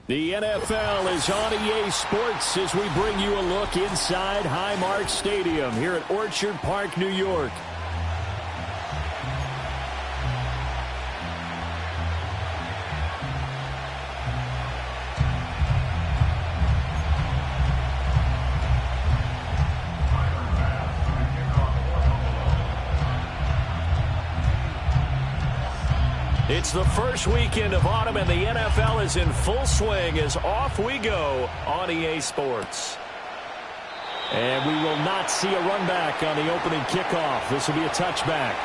The NFL is on EA Sports as we bring you a look inside Highmark Stadium here at Orchard Park, New York. It's the first weekend of autumn, and the NFL is in full swing as off we go on EA Sports. And we will not see a run back on the opening kickoff. This will be a touchback.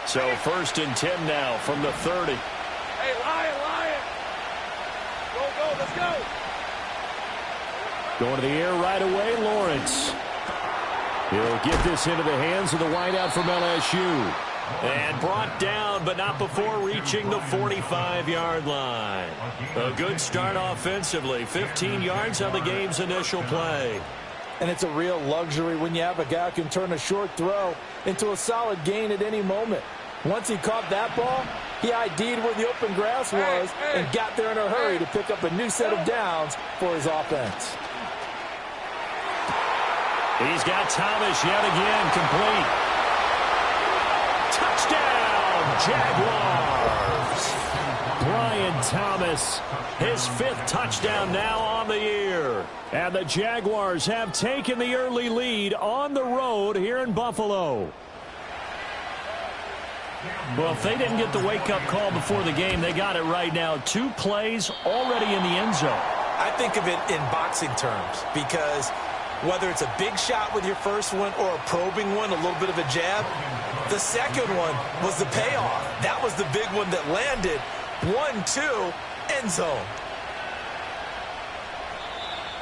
So 1st and 10 now from the 30. Hey, Lion! Go, let's go! Going to the air right away, Lawrence. He'll get this into the hands of the wideout from LSU. And brought down, but not before reaching the 45-yard line. A good start offensively. 15 yards on the game's initial play. And it's a real luxury when you have a guy who can turn a short throw into a solid gain at any moment. Once he caught that ball, he ID'd where the open grass was and got there in a hurry to pick up a new set of downs for his offense. He's got Thomas yet again, complete. Touchdown, Jaguars! Brian Thomas, his 5th touchdown now on the year. And the Jaguars have taken the early lead on the road here in Buffalo. Well, if they didn't get the wake-up call before the game, they got it right now. 2 plays already in the end zone. I think of it in boxing terms because whether it's a big shot with your first one or a probing one, a little bit of a jab, the second one was the payoff. That was the big one that landed. 1-2, end zone.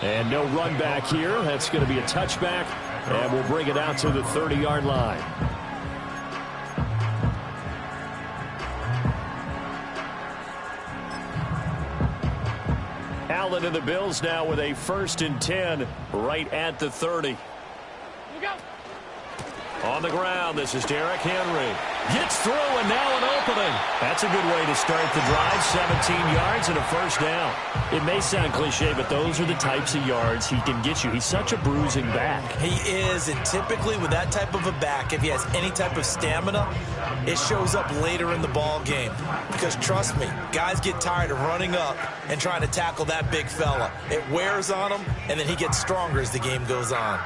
And no run back here. That's going to be a touchback, and we'll bring it out to the 30-yard line. Allen and the Bills now with a 1st and 10 right at the 30. On the ground, this is Derrick Henry. Gets through, and now an opening. That's a good way to start the drive. 17 yards and a 1st down. It may sound cliche, but those are the types of yards he can get you. He's such a bruising back. He is, and typically with that type of a back, if he has any type of stamina, it shows up later in the ball game. Because trust me, guys get tired of running up and trying to tackle that big fella. It wears on him, and then he gets stronger as the game goes on.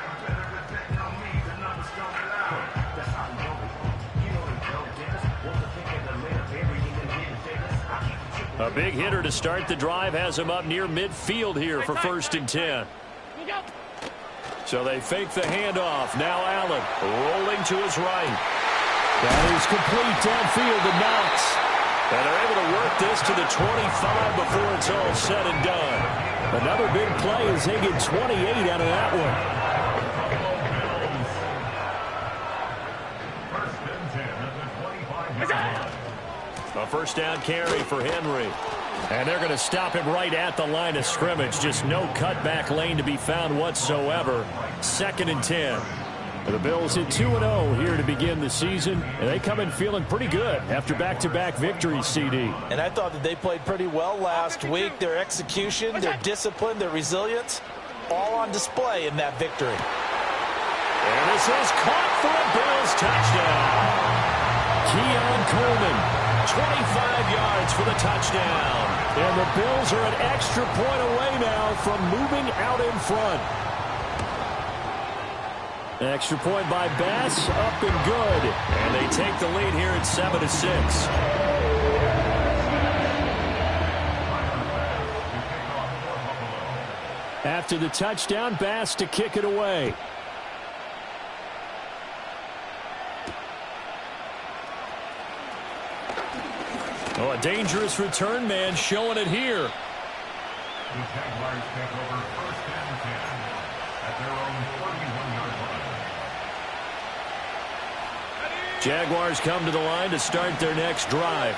A big hitter to start the drive has him up near midfield here for 1st and 10. So they fake the handoff. Now Allen rolling to his right. That is complete downfield to Knox. And they're able to work this to the 25 before it's all said and done. Another big play as they get 28 out of that one. A 1st down carry for Henry. And they're going to stop him right at the line of scrimmage. Just no cutback lane to be found whatsoever. 2nd and 10. The Bills hit 2-0 here to begin the season, and they come in feeling pretty good after back-to-back victories, CD. And I thought that they played pretty well last week. Their execution, their discipline, their resilience, all on display in that victory. And this is caught for a Bills touchdown. Keon Coleman, 25 yards for the touchdown. And the Bills are an extra point away now from moving out in front. Extra point by Bass, up and good. And they take the lead here at 7-6. After the touchdown, Bass to kick it away. Oh, a dangerous return man showing it here. The Jaguars take over 1st and 10 at their own 41-yard line. Jaguars come to the line to start their next drive.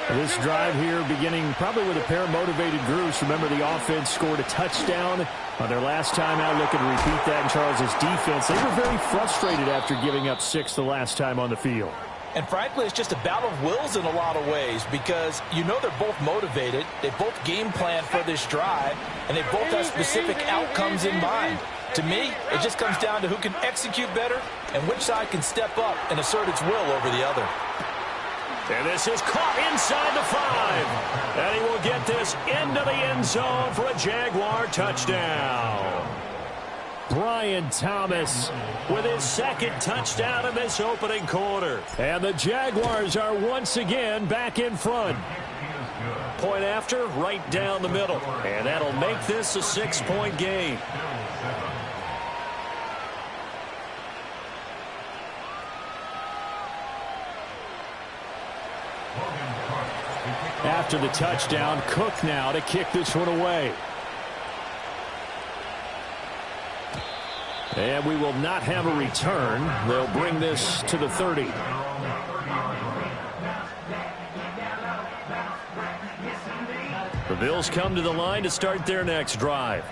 This drive here beginning probably with a pair of motivated groups. Remember, the offense scored a touchdown on their last time out. Looking to repeat that in Charles's defense. They were very frustrated after giving up 6 the last time on the field. And frankly, it's just a battle of wills in a lot of ways because you know they're both motivated. They both game plan for this drive, and they both have specific outcomes in mind. To me, it just comes down to who can execute better and which side can step up and assert its will over the other. And this is caught inside the 5. And he will get this into the end zone for a Jaguar touchdown. Brian Thomas with his second touchdown in this opening quarter. And the Jaguars are once again back in front. Point after, right down the middle. And that'll make this a 6-point game. After the touchdown, Cook now to kick this one away. And we will not have a return. They'll bring this to the 30. The Bills come to the line to start their next drive.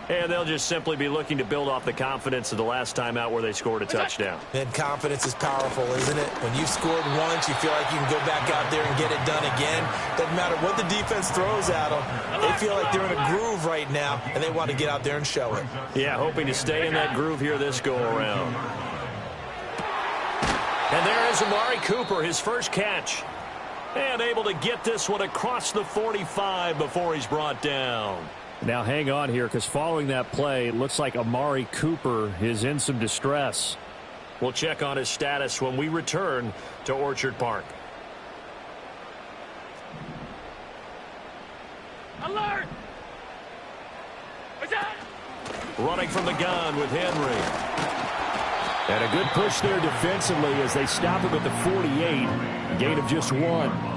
And they'll just simply be looking to build off the confidence of the last time out where they scored a touchdown. And confidence is powerful, isn't it? When you've scored once, you feel like you can go back out there and get it done again. Doesn't matter what the defense throws at them. They feel like they're in a groove right now, and they want to get out there and show it. Yeah, hoping to stay in that groove here this go-around. And there is Amari Cooper, his first catch. And able to get this one across the 45 before he's brought down. Now hang on here, because following that play, it looks like Amari Cooper is in some distress. We'll check on his status when we return to Orchard Park. Alert! Running from the gun with Henry. And a good push there defensively as they stop him at the 48. Gain of just 1.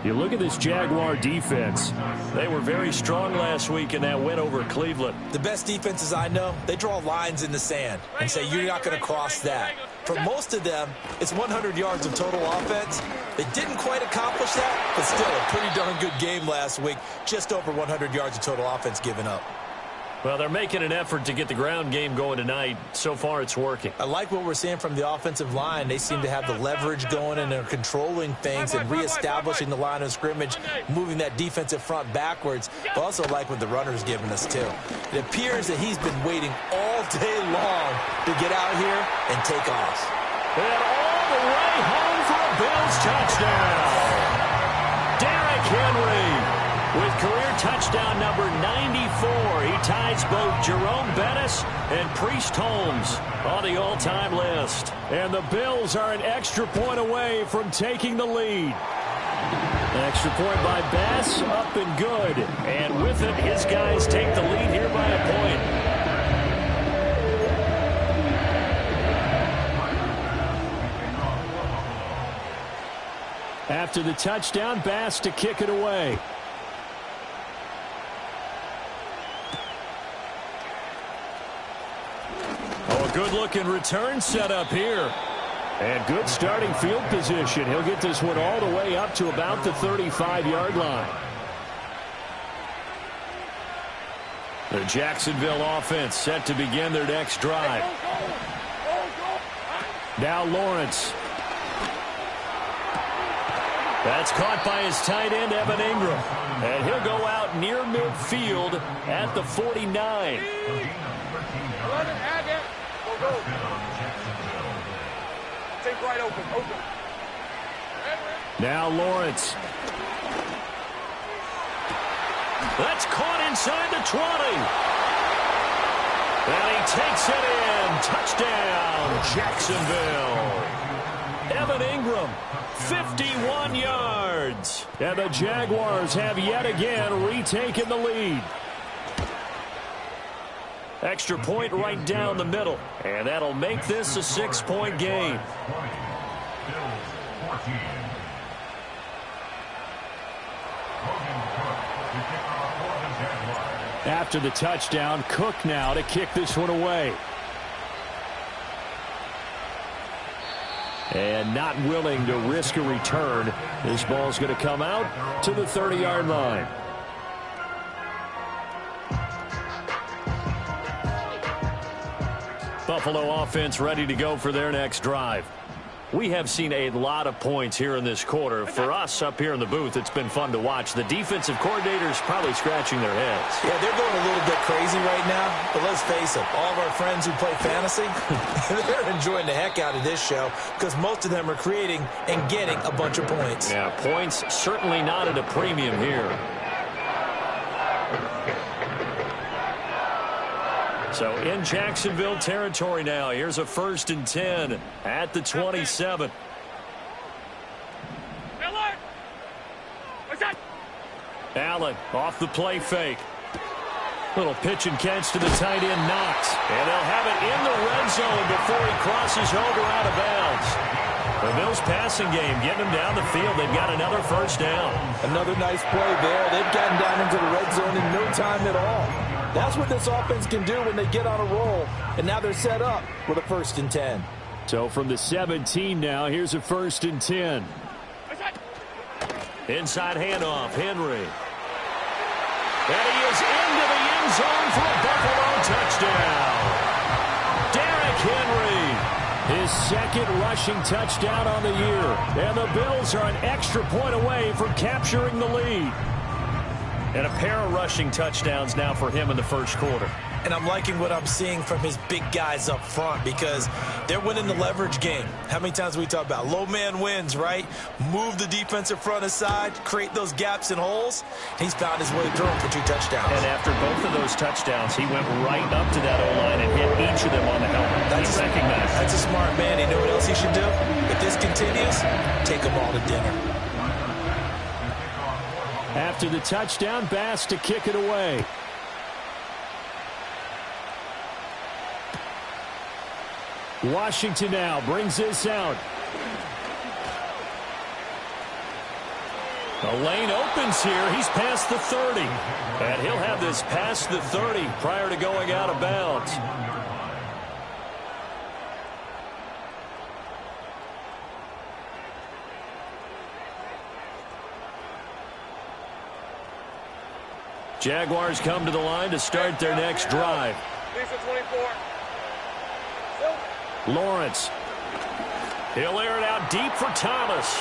You look at this Jaguar defense. They were very strong last week in that win over Cleveland. The best defenses I know, they draw lines in the sand and say you're not going to cross that. For most of them, it's 100 yards of total offense. They didn't quite accomplish that, but still a pretty darn good game last week. Just over 100 yards of total offense given up. Well, they're making an effort to get the ground game going tonight. So far, it's working. I like what we're seeing from the offensive line. They seem to have the leverage going, and they're controlling things and reestablishing the line of scrimmage, moving that defensive front backwards. But also like what the runner's giving us, too. It appears that he's been waiting all day long to get out here and take off. And all the way home for a Bills touchdown. Derrick Henry with career touchdown number 94. He ties both Jerome Bettis and Priest Holmes on the all-time list. And the Bills are an extra point away from taking the lead. Extra point by Bass, up and good. And with it, his guys take the lead here by a point. After the touchdown, Bass to kick it away. Good-looking return set up here. And good starting field position. He'll get this one all the way up to about the 35-yard line. The Jacksonville offense set to begin their next drive. Now Lawrence. That's caught by his tight end, Evan Ingram. And he'll go out near midfield at the 49. 11, Agate. Go. Take right open. Now Lawrence. That's caught inside the 20. And he takes it in. Touchdown, Jacksonville. Evan Ingram, 51 yards. And the Jaguars have yet again retaken the lead. Extra point right down the middle. And that'll make this a 6-point game. After the touchdown, Cook now to kick this one away. And not willing to risk a return. This ball's going to come out to the 30-yard line. Buffalo offense ready to go for their next drive. We have seen a lot of points here in this quarter. For us up here in the booth, it's been fun to watch. The defensive coordinators probably scratching their heads. Yeah, they're going a little bit crazy right now. But let's face it, all of our friends who play fantasy, they're enjoying the heck out of this show because most of them are creating and getting a bunch of points. Yeah, points certainly not at a premium here. So in Jacksonville territory now. Here's a 1st and 10 at the 27. Allen off the play fake. Little pitch and catch to the tight end, Knox. And they'll have it in the red zone before he crosses over out of bounds. The Bills passing game getting them down the field. They've got another 1st down. Another nice play there. They've gotten down into the red zone in no time at all. That's what this offense can do when they get on a roll. And now they're set up with a 1st and 10. So from the 17 now, here's a 1st and 10. Inside handoff, Henry. And he is into the end zone for a Buffalo touchdown. Derrick Henry, his 2nd rushing touchdown on the year. And the Bills are an extra point away from capturing the lead. And a pair of rushing touchdowns now for him in the 1st quarter. And I'm liking what I'm seeing from his big guys up front because they're winning the leverage game. How many times we talk about low man wins, right? Move the defensive front aside, create those gaps and holes. He's found his way through them for 2 touchdowns. And after both of those touchdowns, he went right up to that O-line and hit each of them on the helmet. He recognized. That's a smart man. You know what else he should do? If this continues, take them all to dinner. After the touchdown, Bass to kick it away. Washington now brings this out. The lane opens here. He's past the 30. And he'll have this past the 30 prior to going out of bounds. Jaguars come to the line to start their next drive. Lawrence. He'll air it out deep for Thomas.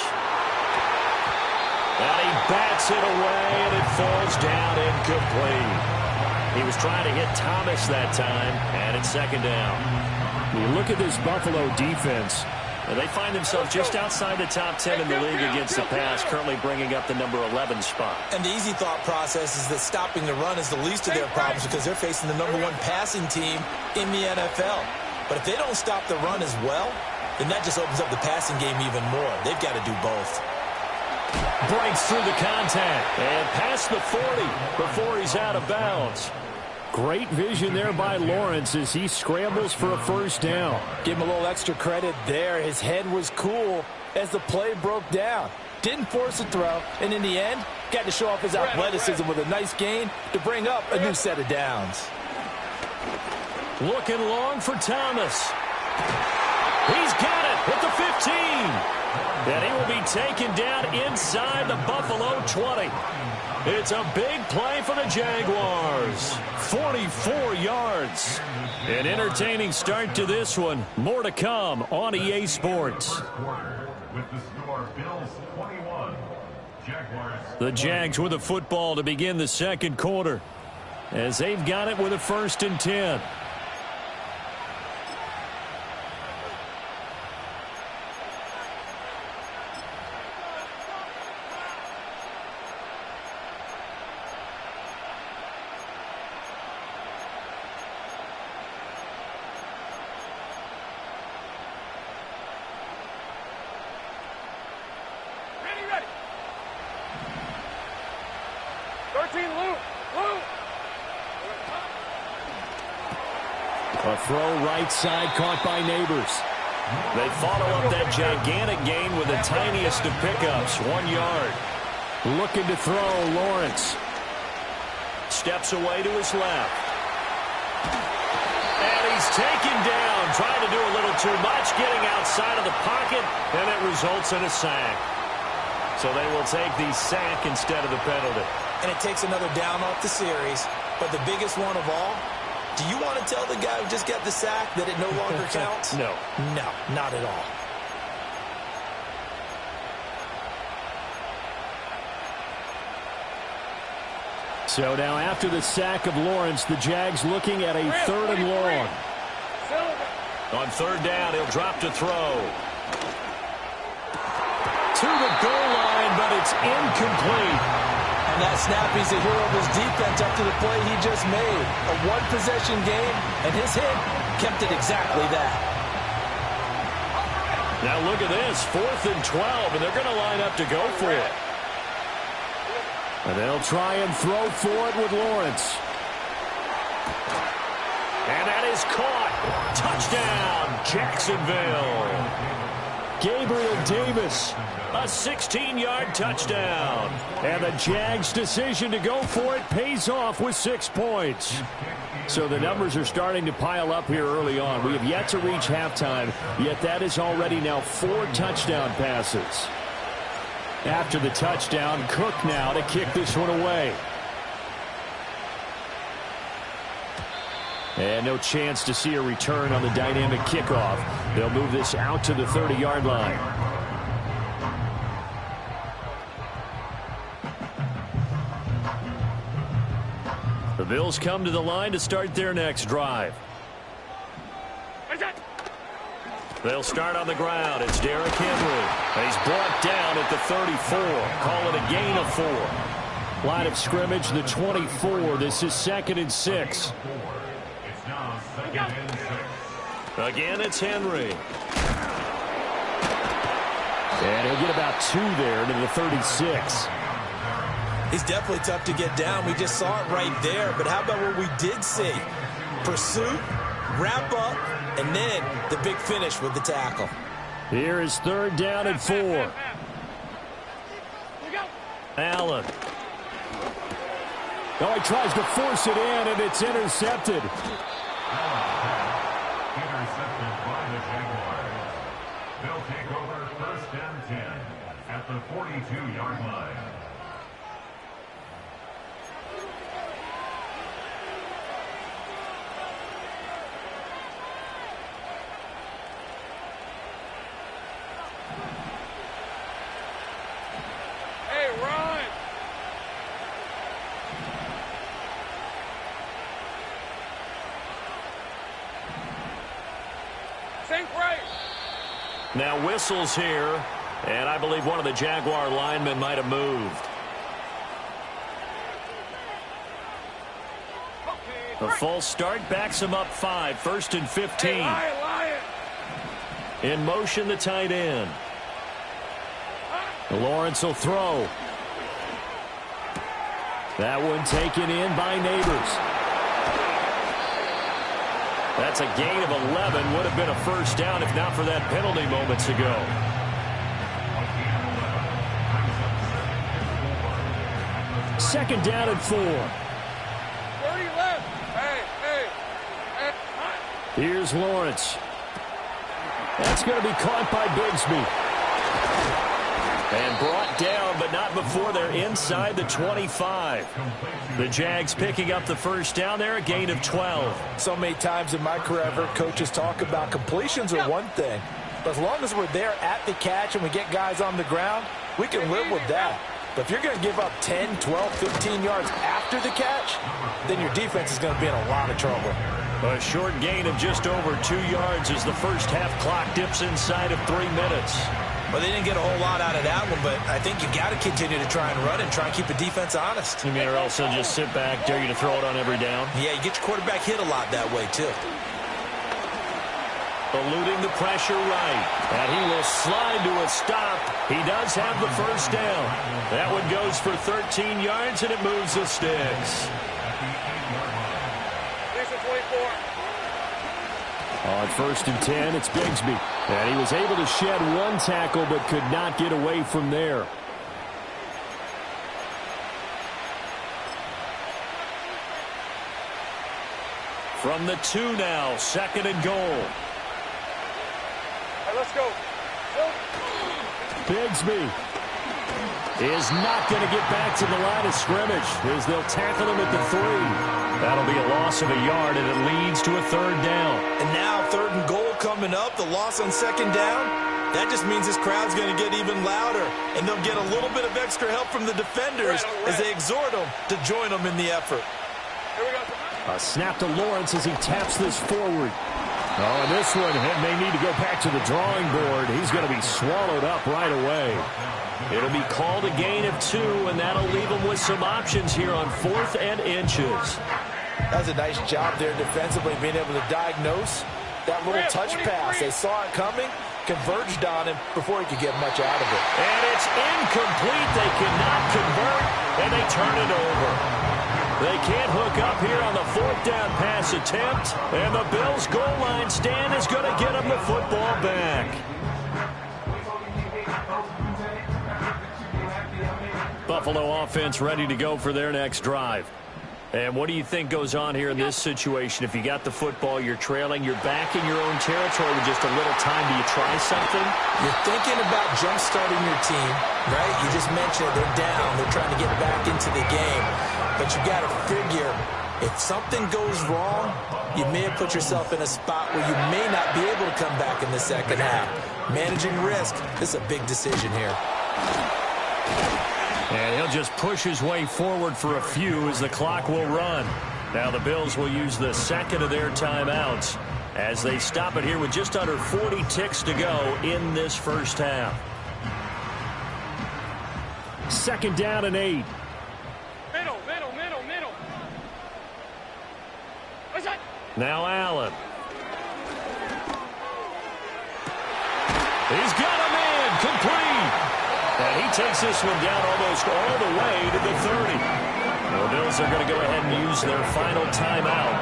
And he bats it away, and it falls down incomplete. He was trying to hit Thomas that time, and it's 2nd down. You look at this Buffalo defense. They find themselves just outside the top 10 in the league against the pass, currently bringing up the number 11 spot. And the easy thought process is that stopping the run is the least of their problems because they're facing the number 1 passing team in the NFL. But if they don't stop the run as well, then that just opens up the passing game even more. They've got to do both. Breaks through the contact and past the 40 before he's out of bounds. Great vision there by Lawrence as he scrambles for a 1st down. Give him a little extra credit there. His head was cool as the play broke down. Didn't force a throw, and in the end, got to show off his athleticism with a nice gain to bring up a new set of downs. Looking long for Thomas. He's got it at the 15. And he will be taken down inside the Buffalo 20. It's a big play for the Jaguars. 44 yards. An entertaining start to this one. More to come on EA Sports. With the score, Bills 21, The Jags with a football to begin the second quarter, as they've got it with a 1st and 10. A throw right side caught by Neighbors. They follow up that gigantic gain with the tiniest of pickups, 1 yard. Looking to throw, Lawrence. Steps away to his left. And he's taken down, trying to do a little too much, getting outside of the pocket, and it results in a sack. So they will take the sack instead of the penalty. And it takes another down off the series. But the biggest one of all, do you want to tell the guy who just got the sack that it no longer counts? No. No, not at all. So now after the sack of Lawrence, the Jags looking at a 3rd and long. On 3rd down, he'll drop to throw. To the goal line, but it's incomplete. And that snap, he's a hero of his defense after the play he just made. A one-possession game, and his hit kept it exactly that. Now look at this, 4th and 12, and they're going to line up to go for it. And they'll try and throw for it with Lawrence. And that is caught. Touchdown, Jacksonville. Gabriel Davis, a 16-yard touchdown. And the Jags' decision to go for it pays off with 6 points. So the numbers are starting to pile up here early on. We have yet to reach halftime, yet that is already now 4 touchdown passes. After the touchdown, Cook now to kick this one away. And no chance to see a return on the dynamic kickoff. They'll move this out to the 30-yard line. The Bills come to the line to start their next drive. They'll start on the ground. It's Derrick Henry. He's brought down at the 34. Call it a gain of 4. Line of scrimmage, the 24. This is 2nd and 6. Again, it's Henry. And he'll get about 2 there to the 36. He's definitely tough to get down. We just saw it right there. But how about what we did see? Pursuit, wrap up, and then the big finish with the tackle. Here is 3rd down and 4. Allen. Oh, he tries to force it in, and it's intercepted. Intercepted by the Jaguars. They'll take over 1st and 10 at the 42-yard line. Now whistles here, and I believe one of the Jaguar linemen might have moved. The false start backs him up 5, 1st and 15. In motion, the tight end. Lawrence will throw. That one taken in by Neighbors. That's a gain of 11. Would have been a 1st down if not for that penalty moments ago. Second down and 4. 30 left. Hey. Here's Lawrence. That's going to be caught by Bigsby. And brought down, but not before they're inside the 25. The Jags picking up the 1st down there, a gain of 12. So many times in my career, I've heard coaches talk about completions are one thing. But as long as we're there at the catch and we get guys on the ground, we can live with that. But if you're going to give up 10, 12, 15 yards after the catch, then your defense is going to be in a lot of trouble. A short gain of just over 2 yards as the first half clock dips inside of 3 minutes. Well, they didn't get a whole lot out of that one, but I think you got to continue to try and run and try and keep the defense honest. You mean, or else they'll just sit back, dare you to throw it on every down? Yeah, you get your quarterback hit a lot that way, too. Eluding the pressure right. And he will slide to a stop. He does have the first down. That one goes for 13 yards, and it moves the sticks. On 1st and 10, it's Bigsby. And he was able to shed one tackle but could not get away from there. From the 2 now, 2nd and goal. All right, let's go. Bigsby is not going to get back to the line of scrimmage as they'll tackle him at the 3. That'll be a loss of a yard, and it leads to a 3rd down. And now 3rd and goal coming up, the loss on 2nd down. That just means this crowd's going to get even louder, and they'll get a little bit of extra help from the defenders as they exhort them to join them in the effort. Here we go. A snap to Lawrence as he taps this forward. Oh, and this one may need to go back to the drawing board. He's going to be swallowed up right away. It'll be called a gain of 2, and that'll leave him with some options here on 4th and inches. That was a nice job there defensively, being able to diagnose that little touch pass. They saw it coming, converged on him before he could get much out of it. And it's incomplete. They cannot convert, and they turn it over. They can't hook up here on the 4th down pass attempt, and the Bills' goal line stand is going to get them the football back. Buffalo offense ready to go for their next drive. And what do you think goes on here in this situation? If you got the football, you're trailing, you're back in your own territory with just a little time. Do you try something? You're thinking about jump-starting your team, right? You just mentioned they're down. They're trying to get back into the game. But you got to figure, if something goes wrong, you may have put yourself in a spot where you may not be able to come back in the second half. Managing risk, this is a big decision here. And he'll just push his way forward for a few as the clock will run. Now the Bills will use the 2nd of their timeouts as they stop it here with just under 40 ticks to go in this first half. 2nd down and 8. Middle. What's that? Now Allen. He's got a man complete. And he takes this one down almost all the way to the 30. The Bills are going to go ahead and use their final timeout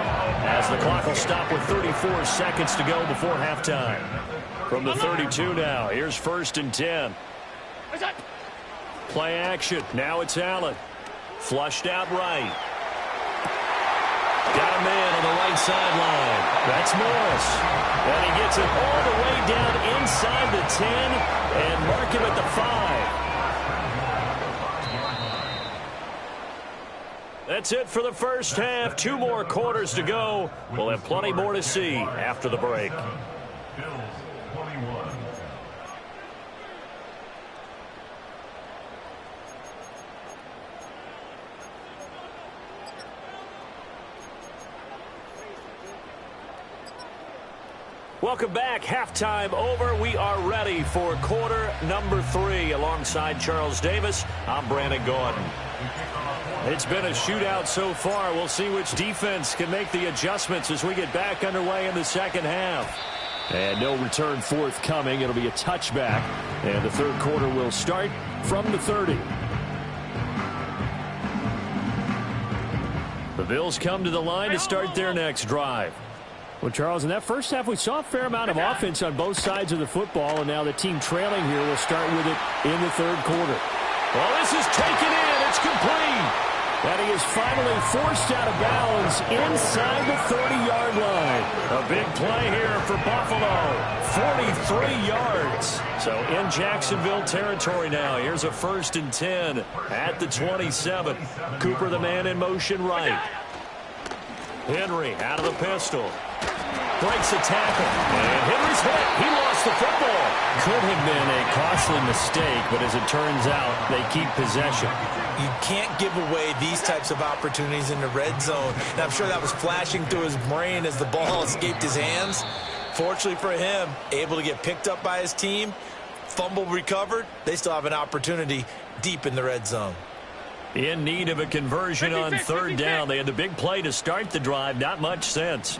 as the clock will stop with 34 seconds to go before halftime. From the 32 now, here's 1st and 10. What's that? Play action. Now it's Allen. Flushed out right. Got a man on the right sideline. That's Morris. And he gets it all the way down inside the 10 and mark him at the 5. That's it for the first half. 2 more quarters to go. We'll have plenty more to see after the break. Bills 21. Welcome back. Halftime over. We are ready for quarter number 3. Alongside Charles Davis, I'm Brandon Gotw. It's been a shootout so far. We'll see which defense can make the adjustments as we get back underway in the second half. And no return forthcoming. It'll be a touchback. And the third quarter will start from the 30. The Bills come to the line to start their next drive. Well, Charles, in that first half, we saw a fair amount of offense on both sides of the football, and now the team trailing here will start with it in the third quarter. Well, this is taken in. It's complete. And he is finally forced out of bounds inside the 30-yard line. A big play here for Buffalo. 43 yards. So in Jacksonville territory now. Here's a 1st and 10 at the 27. Cooper, the man in motion right. Henry out of the pistol. Breaks a tackle. And Henry's hit. He lost the football. Could have been a costly mistake, but as it turns out, they keep possession. You can't give away these types of opportunities in the red zone. And I'm sure that was flashing through his brain as the ball escaped his hands. Fortunately for him, able to get picked up by his team, fumble recovered. They still have an opportunity deep in the red zone. In need of a conversion on third down. They had the big play to start the drive. Not much sense.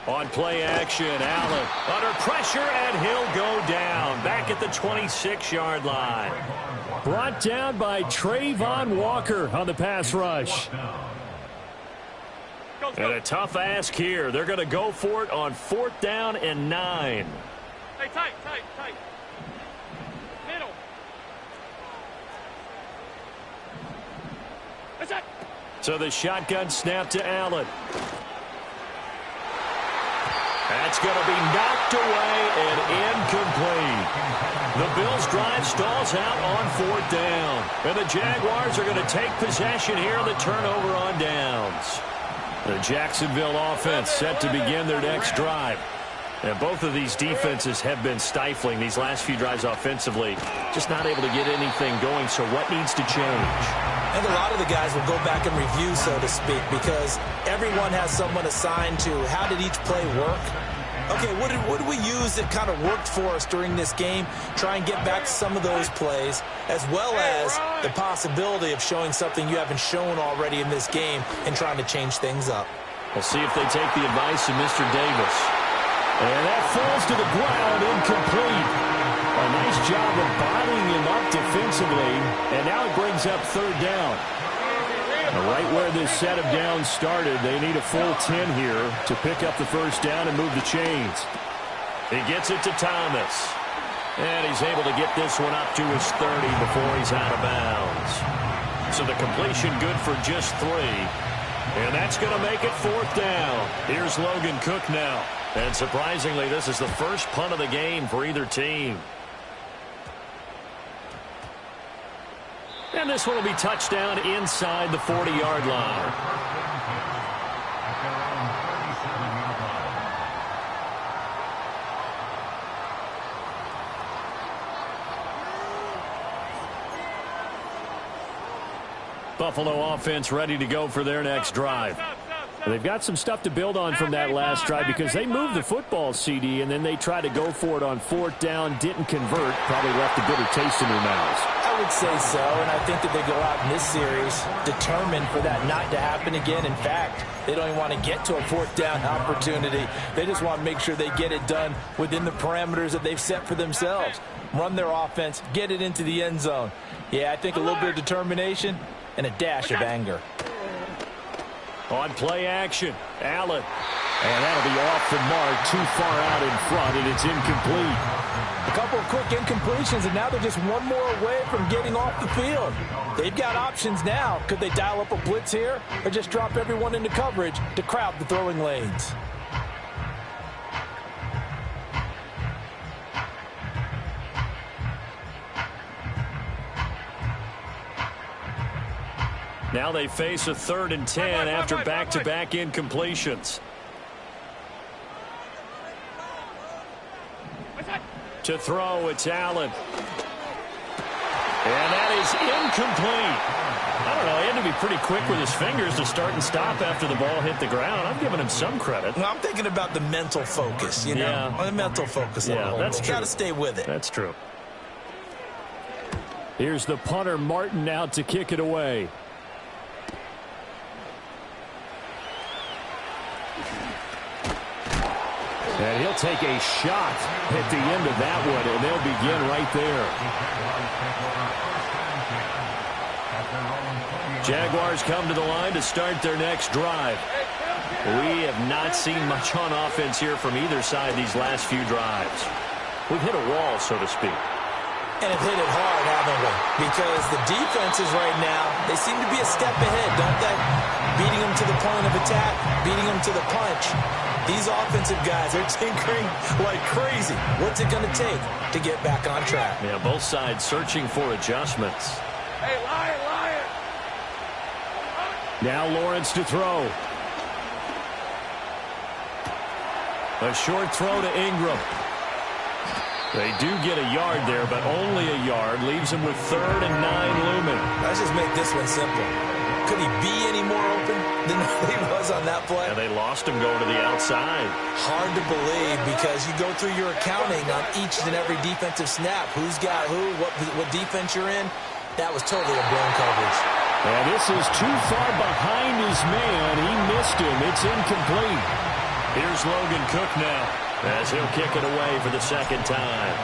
On play action, Allen under pressure, and he'll go down. Back at the 26-yard line. Brought down by Trayvon Walker on the pass rush. And a tough ask here. They're going to go for it on 4th down and 9. Hey, tight. Middle. What's that? So the shotgun snap to Allen. That's going to be knocked away and incomplete. The Bills' drive stalls out on 4th down. And the Jaguars are going to take possession here on the turnover on downs. The Jacksonville offense set to begin their next drive. And both of these defenses have been stifling these last few drives offensively. Just not able to get anything going, so what needs to change? And a lot of the guys will go back and review, so to speak, because everyone has someone assigned to how did each play work. Okay, what did we use that kind of worked for us during this game? Try and get back to some of those plays, as well as the possibility of showing something you haven't shown already in this game and trying to change things up. We'll see if they take the advice of Mr. Davis. And that falls to the ground, incomplete. A nice job of bodying him up defensively, and now it brings up 3rd down. Right where this set of downs started, they need a full 10 here to pick up the 1st down and move the chains. He gets it to Thomas. And he's able to get this one up to his 30 before he's out of bounds. So the completion good for just 3. And that's going to make it 4th down. Here's Logan Cook now. And surprisingly, this is the first punt of the game for either team. And this one will be touchdown inside the 40-yard line. Buffalo offense ready to go for their next drive. They've got some stuff to build on from that last drive because they moved the football, CD, and then they tried to go for it on 4th down, didn't convert, probably left a bitter taste in their mouths. I would say so, and I think that they go out in this series determined for that not to happen again. In fact, they don't even want to get to a 4th down opportunity. They just want to make sure they get it done within the parameters that they've set for themselves. Run their offense, get it into the end zone. Yeah, I think a little bit of determination and a dash of anger. On play action, Allen. And that'll be off the mark, too far out in front, and it's incomplete. A couple of quick incompletions, and now they're just one more away from getting off the field. They've got options now. Could they dial up a blitz here or just drop everyone into coverage to crowd the throwing lanes? Now they face a 3rd and 10 after back-to-back incompletions. To throw, it's Allen. And that is incomplete. I don't know, he had to be pretty quick with his fingers to start and stop after the ball hit the ground. I'm giving him some credit. Well, I'm thinking about the mental focus, you know? The mental focus. Yeah, that's true. Got to stay with it. That's true. Here's the punter, Martin, out to kick it away. And he'll take a shot at the end of that one, and they'll begin right there. Jaguars come to the line to start their next drive. We have not seen much on offense here from either side these last few drives. We've hit a wall, so to speak. And have hit it hard, haven't we? Because the defenses right now, they seem to be a step ahead, don't they? Beating them to the point of attack, beating them to the punch. These offensive guys are tinkering like crazy. What's it going to take to get back on track? Yeah, both sides searching for adjustments. Hey, Lion. Now Lawrence to throw. A short throw to Ingram. They do get a yard there, but only a yard. Leaves him with 3rd and 9 looming. Let's just make this one simple. Could he be any more open than he was on that play? And they lost him going to the outside. Hard to believe because you go through your accounting on each and every defensive snap. Who's got who, what defense you're in. That was totally a blown coverage. And this is too far behind his man. He missed him. It's incomplete. Here's Logan Cook now as he'll kick it away for the 2nd time.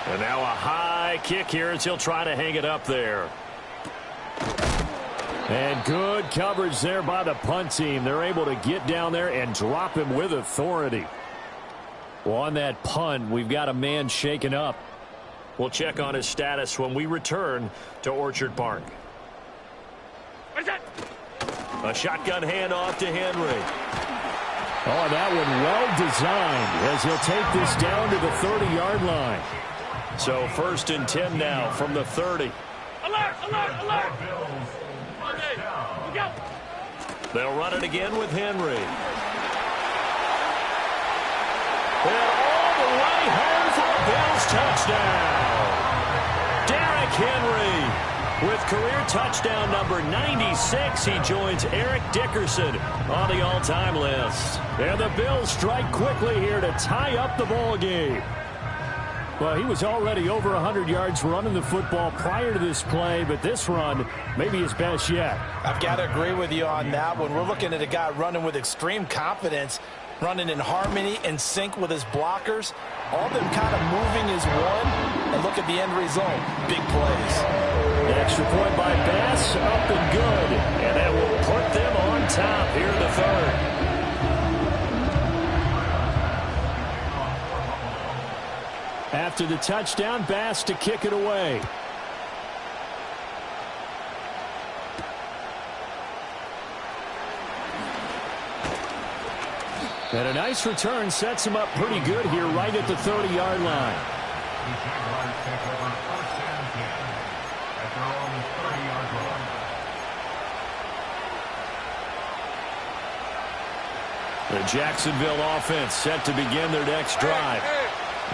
And now a high kick here as he'll try to hang it up there. And good coverage there by the punt team. They're able to get down there and drop him with authority. Well, on that punt, we've got a man shaken up. We'll check on his status when we return to Orchard Park. A shotgun handoff to Henry. Oh, that one well designed as he'll take this down to the 30-yard line. So 1st and 10 now from the 30. Alert, alert, alert. They'll run it again with Henry. And all the way home for a Bills touchdown. Derrick Henry with career touchdown number 96. He joins Eric Dickerson on the all-time list. And the Bills strike quickly here to tie up the ball game. Well, he was already over 100 yards running the football prior to this play, but this run may be his best yet. I've got to agree with you on that one. We're looking at a guy running with extreme confidence, running in harmony and sync with his blockers. All of them kind of moving as one, and look at the end result. Big plays. An extra point by Bass, up and good. And that will put them on top here in the 3rd. After the touchdown, Bass to kick it away. And a nice return sets him up pretty good here right at the 30-yard line. The Jacksonville offense set to begin their next drive.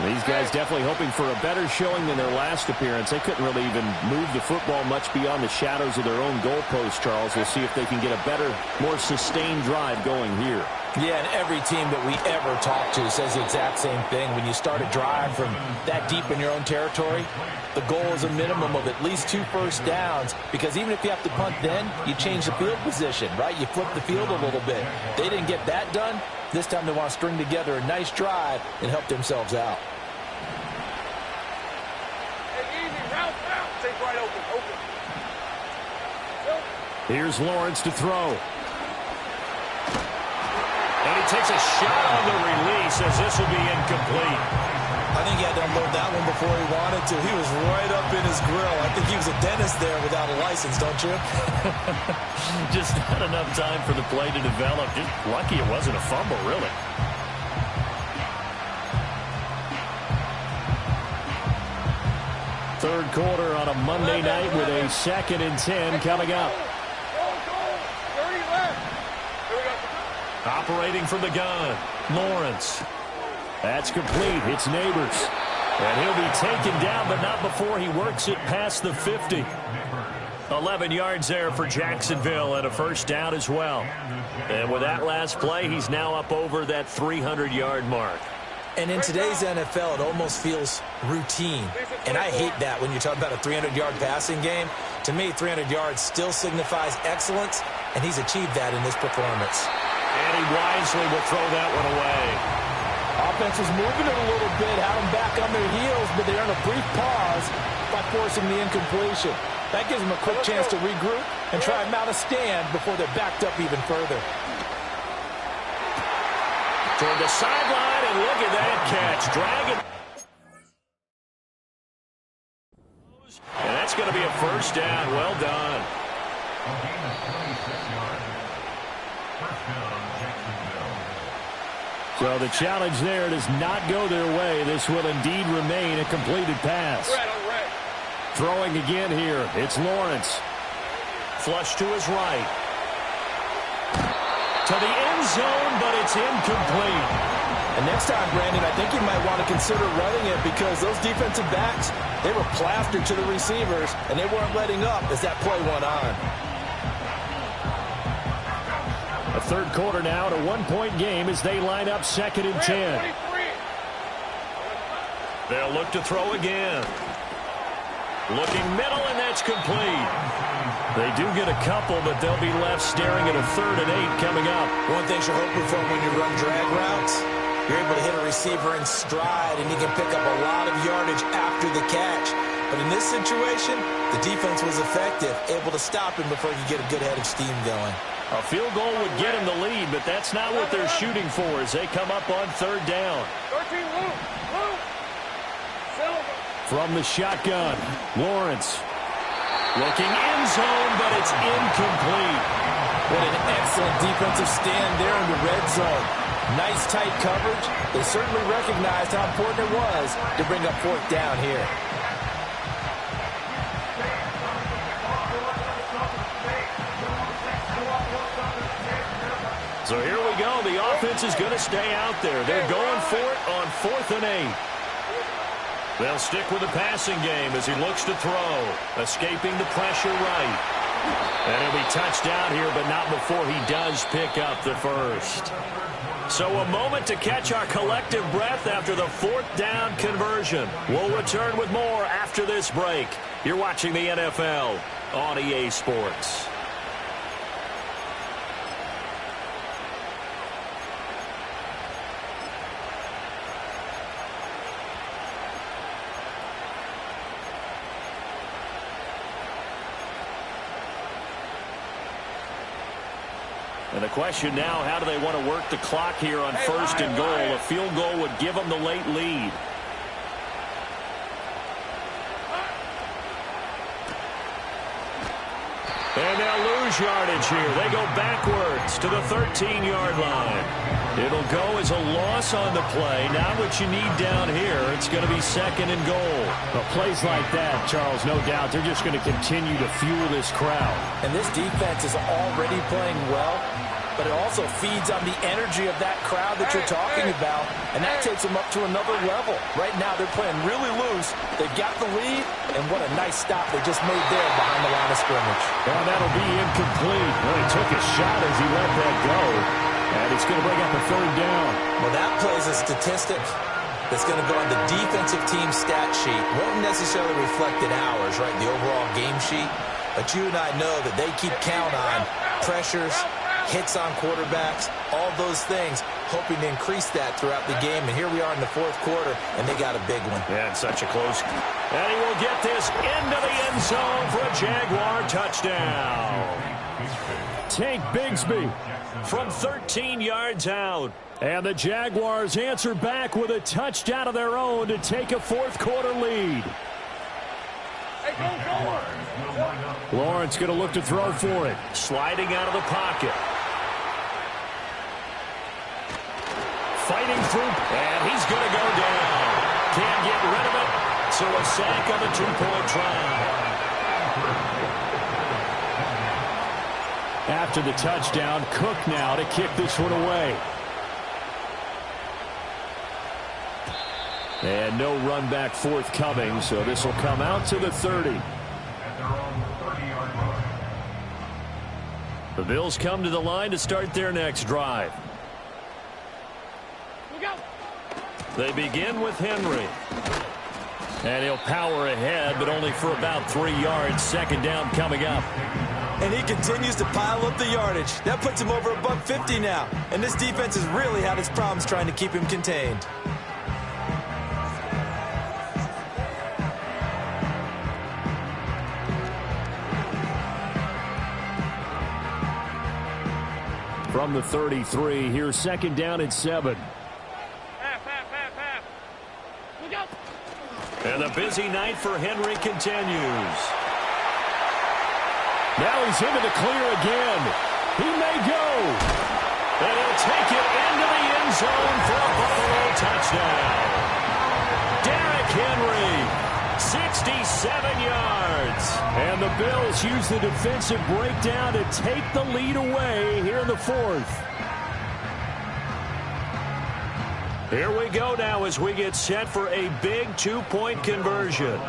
These guys definitely hoping for a better showing than their last appearance. They couldn't really even move the football much beyond the shadows of their own goalpost, Charles. We'll see if they can get a better, more sustained drive going here. Yeah, and every team that we ever talk to says the exact same thing. When you start a drive from that deep in your own territory, the goal is a minimum of at least 2 first downs, because even if you have to punt then, you change the field position, right? You flip the field a little bit. They didn't get that done. This time they want to string together a nice drive and help themselves out. Hey, easy, route. Take right open. Here's Lawrence to throw. And he takes a shot on the release as this will be incomplete. I think he had to unload that one before he wanted to. He was right up in his grill. I think he was a dentist there without a license, don't you? Just not enough time for the play to develop. Just lucky it wasn't a fumble, really. Third quarter on a Monday night with a 2nd and 10 coming up. 30 left. Here we go. Operating from the gun, Lawrence. That's complete. It's Neighbors. And he'll be taken down, but not before he works it past the 50. 11 yards there for Jacksonville and a first down as well. And with that last play, he's now up over that 300-yard mark. And in today's NFL, it almost feels routine. And I hate that when you talk about a 300-yard passing game. To me, 300 yards still signifies excellence, and he's achieved that in this performance. And he wisely will throw that one away. Offense was moving it a little bit, had them back on their heels, but they earn a brief pause by forcing the incompletion. That gives them a quick chance to regroup and try and mount a stand before they're backed up even further. Toward the sideline, and look at that catch. Dragging. And that's going to be a first down. Well done. So the challenge there does not go their way. This will indeed remain a completed pass. Throwing again here. It's Lawrence. Flush to his right. To the end zone, but it's incomplete. And next time, Brandon, I think you might want to consider running it because those defensive backs, they were plastered to the receivers, and they weren't letting up as that play went on. A third quarter now, at a one-point game as they line up 2nd and 10. They'll look to throw again. Looking middle, and that's complete. They do get a couple, but they'll be left staring at a 3rd and 8 coming up. One thing you're hoping for when you run drag routes, you're able to hit a receiver in stride, and you can pick up a lot of yardage after the catch. But in this situation, the defense was effective, able to stop him before he could get a good head of steam going. A field goal would get him the lead, but that's not what they're shooting for as they come up on 3rd down. 13, Luke. Silver. From the shotgun, Lawrence. Looking end zone, but it's incomplete. What an excellent defensive stand there in the red zone. Nice tight coverage. They certainly recognized how important it was to bring up 4th down here. So here we go. The offense is going to stay out there. They're going for it on 4th and 8. They'll stick with the passing game as he looks to throw. Escaping the pressure right. And he'll be touched down here, but not before he does pick up the first. So a moment to catch our collective breath after the 4th down conversion. We'll return with more after this break. You're watching the NFL on EA Sports. And the question now, how do they want to work the clock here on 1st and goal? A field goal would give them the late lead. And they'll lose yardage here. They go backwards to the 13-yard line. It'll go as a loss on the play. Not what you need down here. It's going to be 2nd and goal. But plays like that, Charles, no doubt, they're just going to continue to fuel this crowd. And this defense is already playing well, but it also feeds on the energy of that crowd that you're talking about, and that takes them up to another level. Right now, they're playing really loose. They've got the lead, and what a nice stop they just made there behind the line of scrimmage. Well, that'll be incomplete. Well, he took a shot as he let that go, and it's going to bring up a 3rd down. Well, that plays a statistic that's going to go on the defensive team stat sheet. Won't necessarily reflect in ours, right, the overall game sheet, but you and I know that they keep count on pressures, hits on quarterbacks, all those things, hoping to increase that throughout the game. And here we are in the 4th quarter, and they got a big one. Yeah, it's such a close. And he will get this into the end zone for a Jaguar touchdown. Tank Bigsby from 13 yards out. And the Jaguars answer back with a touchdown of their own to take a 4th quarter lead. Lawrence going to look to throw for it. Sliding out of the pocket. Fighting through, and he's going to go down. Can't get rid of it, so a sack on the 2-point try. After the touchdown, Cook now to kick this one away. And no run back forthcoming, so this will come out to the 30. The Bills come to the line to start their next drive. They begin with Henry. And he'll power ahead, but only for about 3 yards. 2nd down coming up. And he continues to pile up the yardage. That puts him over $150 now. And this defense has really had its problems trying to keep him contained. From the 33, here's 2nd down and 7. And the busy night for Henry continues. Now he's into the clear again. He may go. And he'll take it into the end zone for a Buffalo touchdown. Derrick Henry, 67 yards. And the Bills use the defensive breakdown to take the lead away here in the 4th. Here we go now as we get set for a big two-point conversion.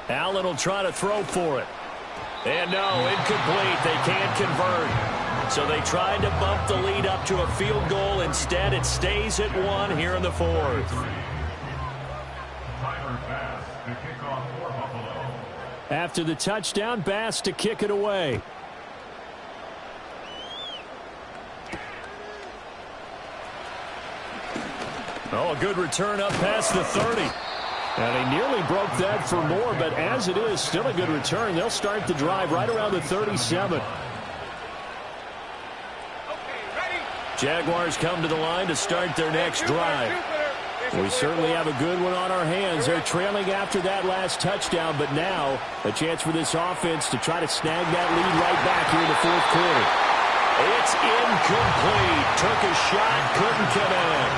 Allen will try to throw for it. And no, incomplete. They can't convert. So they tried to bump the lead up to a field goal. Instead, it stays at 1 here in the fourth. After the touchdown, Bass to kick it away. Oh, a good return up past the 30. And he nearly broke that for more, but as it is, still a good return. They'll start the drive right around the 37. Jaguars come to the line to start their next drive. We certainly have a good one on our hands. They're trailing after that last touchdown, but now a chance for this offense to try to snag that lead right back here in the fourth quarter. It's incomplete. Took a shot, couldn't connect.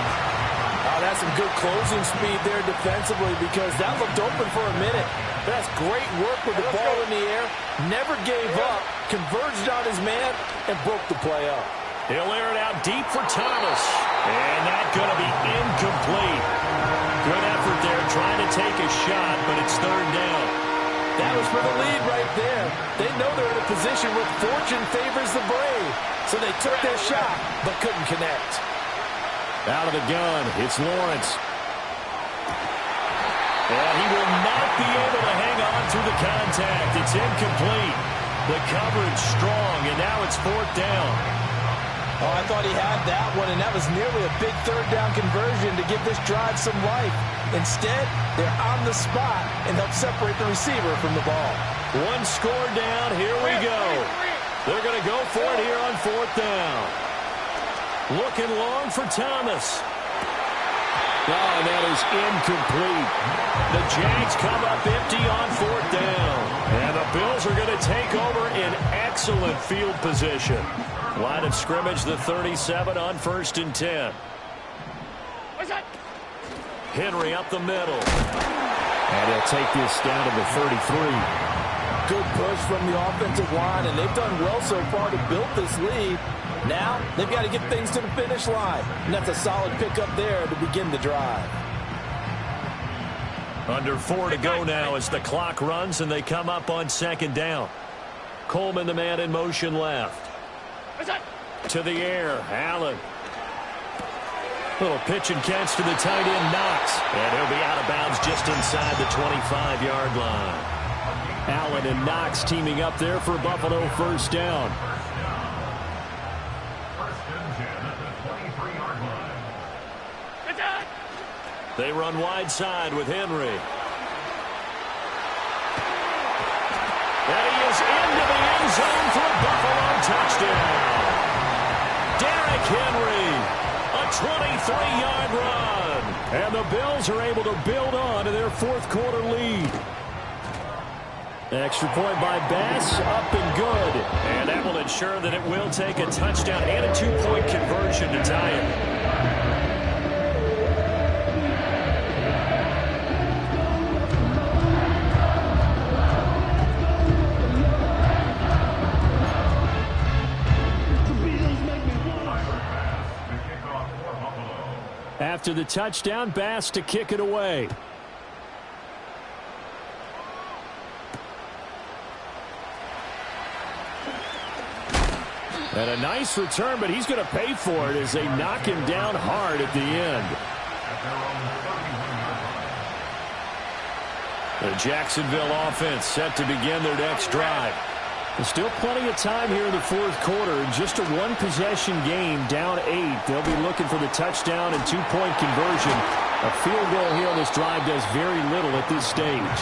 Oh, that's some good closing speed there defensively because that looked open for a minute. That's great work with the ball in the air. Never gave up, converged on his man, and broke the play up. He'll air it out deep for Thomas. And that's going to be incomplete. Good effort there trying to take a shot, but it's third down. That was for the lead right there. They know they're in a position where fortune favors the brave. So they took their shot, but couldn't connect. Out of the gun, it's Lawrence. And he will not be able to hang on through the contact. It's incomplete. The coverage strong, and now it's fourth down. Oh, I thought he had that one, and that was nearly a big third down conversion to give this drive some life. Instead, they're on the spot and help separate the receiver from the ball. One score down. Here we go. They're going to go for it here on fourth down. Looking long for Thomas. Oh, and that is incomplete. The Jags come up empty on fourth down. And the Bills are going to take over in excellent field position. Line of scrimmage, the 37 on 1st and 10. Henry up the middle. And he'll take this down to the 33. Good push from the offensive line, and they've done well so far to build this lead. Now, they've got to get things to the finish line. And that's a solid pickup there to begin the drive. Under 4 to go now as the clock runs and they come up on 2nd down. Coleman, the man in motion left. To the air, Allen. Little pitch and catch to the tight end, Knox. And he'll be out of bounds just inside the 25-yard line. Allen and Knox teaming up there for Buffalo first down. They run wide side with Henry. And he is into the end zone for a Buffalo touchdown. Derrick Henry, a 23-yard run. And the Bills are able to build on to their fourth quarter lead. Extra point by Bass, up and good. And that will ensure that it will take a touchdown and a 2-point conversion to tie it. After the touchdown, Bass to kick it away. And a nice return, but he's going to pay for it as they knock him down hard at the end. The Jacksonville offense set to begin their next drive. There's still plenty of time here in the fourth quarter. Just a one-possession game, down 8. They'll be looking for the touchdown and 2-point conversion. A field goal here on this drive does very little at this stage.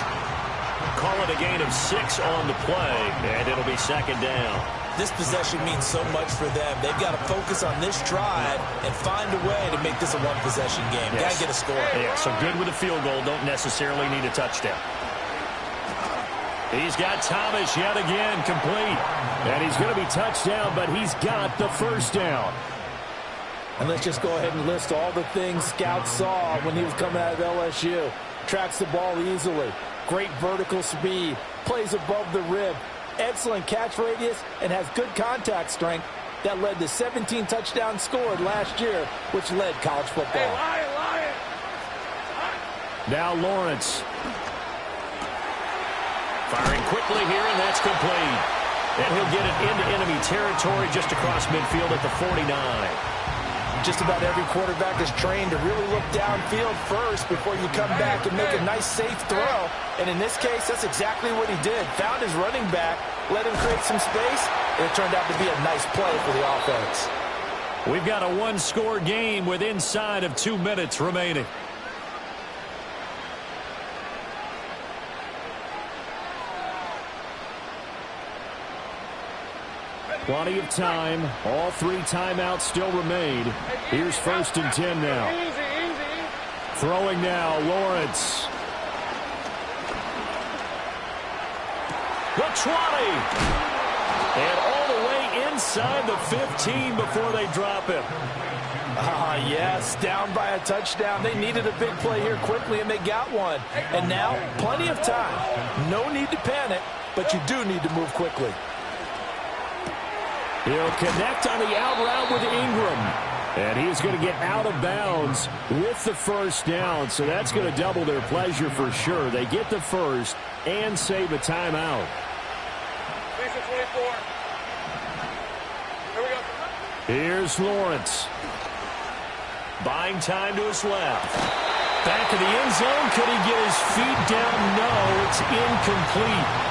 Call it a gain of 6 on the play, and it'll be 2nd down. This possession means so much for them. They've got to focus on this drive and find a way to make this a one-possession game. Yes. Got to get a score. Yeah, so good with a field goal. Don't necessarily need a touchdown. He's got Thomas yet again, complete. And he's going to be touched down, but he's got the first down. And let's just go ahead and list all the things scouts saw when he was coming out of LSU. Tracks the ball easily. Great vertical speed. Plays above the rib. Excellent catch radius and has good contact strength. that led to 17 touchdowns scored last year, which led college football. Hey, Lion. Now Lawrence. Firing quickly here, and that's complete. And he'll get it into enemy territory just across midfield at the 49. Just about every quarterback is trained to really look downfield first before you come back and make a nice, safe throw. And in this case, that's exactly what he did. Found his running back, let him create some space, and it turned out to be a nice play for the offense. We've got a one-score game with inside of 2 minutes remaining. Plenty of time. All 3 timeouts still remain. Here's 1st and 10 now. Easy. Throwing now, Lawrence. The 20. And all the way inside the 15 before they drop him. Yes, down by a touchdown. They needed a big play here quickly, and they got one. And now, plenty of time. No need to panic, but you do need to move quickly. He'll connect on the out route with Ingram. And he's going to get out of bounds with the first down. So that's going to double their pleasure for sure. They get the first and save a timeout. 24. Here we go. Here's Lawrence. Buying time to his left. Back of the end zone. Could he get his feet down? No, it's incomplete.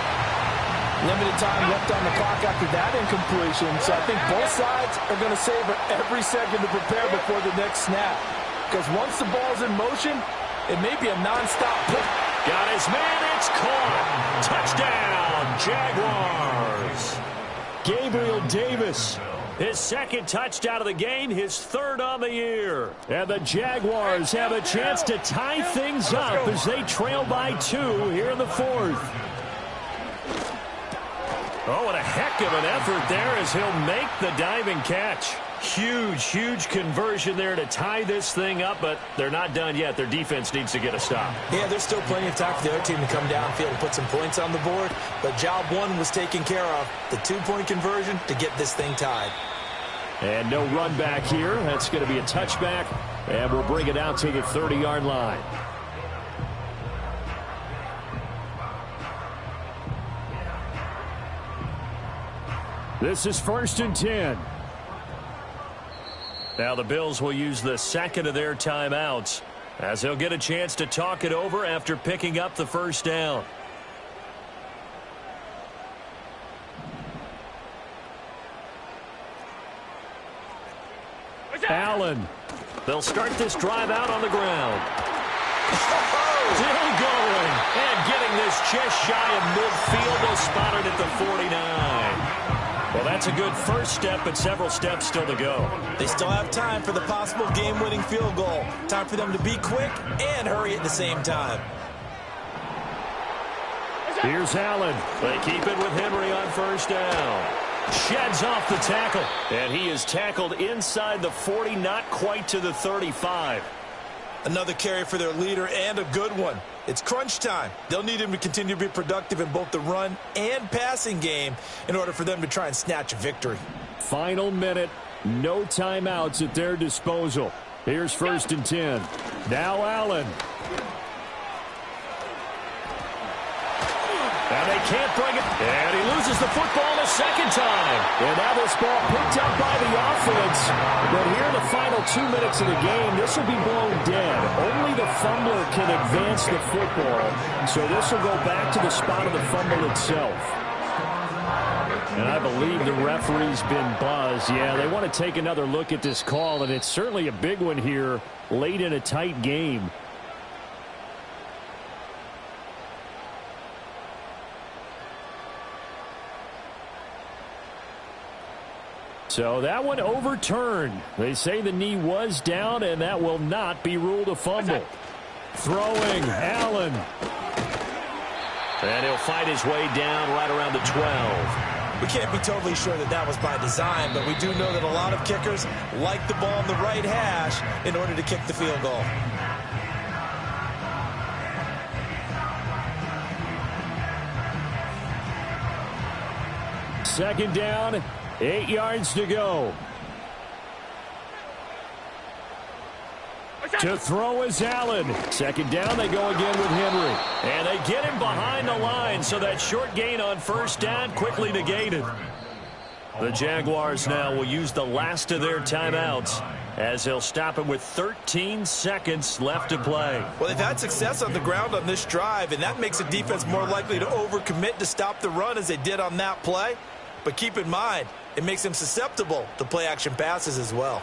Limited time left on the clock after that incompletion, so I think both sides are going to savor every second to prepare before the next snap. Because once the ball's in motion, it may be a nonstop play. Got his man, it's caught. Touchdown, Jaguars. Gabriel Davis, his 2nd touchdown of the game, his 3rd on the year. And the Jaguars have a chance to tie things up as they trail by 2 here in the 4th. Oh, what a heck of an effort there as he'll make the diving catch. Huge conversion there to tie this thing up, but they're not done yet. Their defense needs to get a stop. Yeah, there's still plenty of time for the other team to come downfield and put some points on the board, but job 1 was taken care of. The 2-point conversion to get this thing tied. And no run back here. That's going to be a touchback, and we'll bring it out to the 30-yard line. This is 1st and 10. Now the Bills will use the 2nd of their timeouts as they'll get a chance to talk it over after picking up the first down. Allen. They'll start this drive out on the ground. Still going. And getting this just shy of midfield. They'll spot it at the 49. Well, that's a good first step, but several steps still to go. They still have time for the possible game-winning field goal. Time for them to be quick and hurry at the same time. Here's Allen. They keep it with Henry on first down. Sheds off the tackle. And he is tackled inside the 40, not quite to the 35. Another carry for their leader and a good one. It's crunch time. They'll need him to continue to be productive in both the run and passing game in order for them to try and snatch a victory. Final minute. No timeouts at their disposal. Here's 1st and 10. Now Allen. And they can't bring it. And he loses the football the 2nd time. And now this ball picked up by the offense. But here in the final 2 minutes of the game, this will be blown dead. Only the fumbler can advance the football. So this will go back to the spot of the fumble itself. And I believe the referee's been buzzed. Yeah, they want to take another look at this call, and it's certainly a big one here late in a tight game. So that one overturned. They say the knee was down, and that will not be ruled a fumble. Throwing, Allen. And he'll fight his way down right around the 12. We can't be totally sure that that was by design, but we do know that a lot of kickers like the ball in the right hash in order to kick the field goal. Second down 8 yards to go. To throw is Allen. Second down, they go again with Henry. And they get him behind the line, so that short gain on first down quickly negated. The Jaguars now will use the last of their timeouts as they'll stop him with 13 seconds left to play. Well, they've had success on the ground on this drive, and that makes a defense more likely to overcommit to stop the run as they did on that play. But keep in mind, it makes them susceptible to play-action passes as well.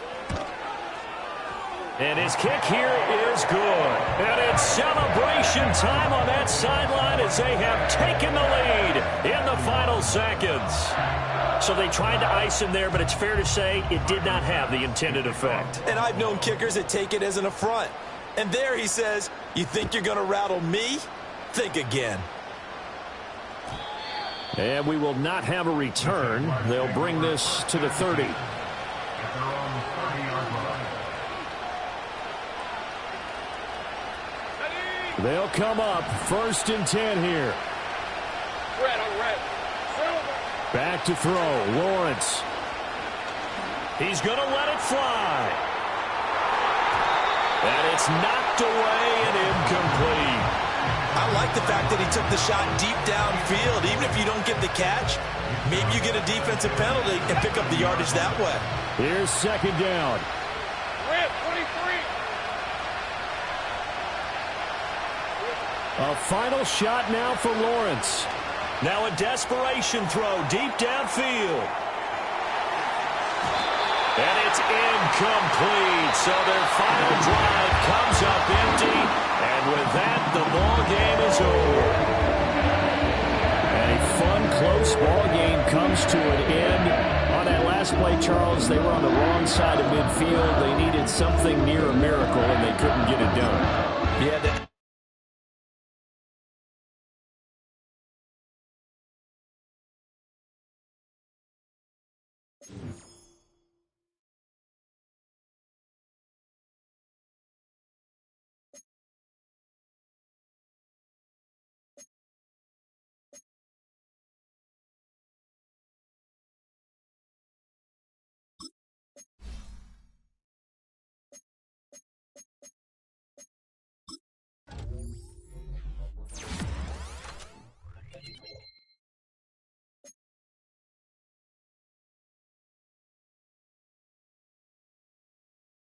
And his kick here is good. And it's celebration time on that sideline as they have taken the lead in the final seconds. So they tried to ice him there, but it's fair to say it did not have the intended effect. And I've known kickers that take it as an affront. And there he says, you think you're going to rattle me? Think again. And we will not have a return. They'll bring this to the 30. They'll come up 1st and 10 here. Red. Back to throw. Lawrence. He's going to let it fly. And it's knocked away and incomplete. I like the fact that he took the shot deep downfield. Even if you don't get the catch, maybe you get a defensive penalty and pick up the yardage that way. Here's second down. Red, 23. A final shot now for Lawrence. Now a desperation throw deep downfield. And it's incomplete. So their final drive comes up empty. And with that, the ball game is over. And a fun, close ball game comes to an end. On that last play, Charles, they were on the wrong side of midfield. They needed something near a miracle, and they couldn't get it done. Yeah,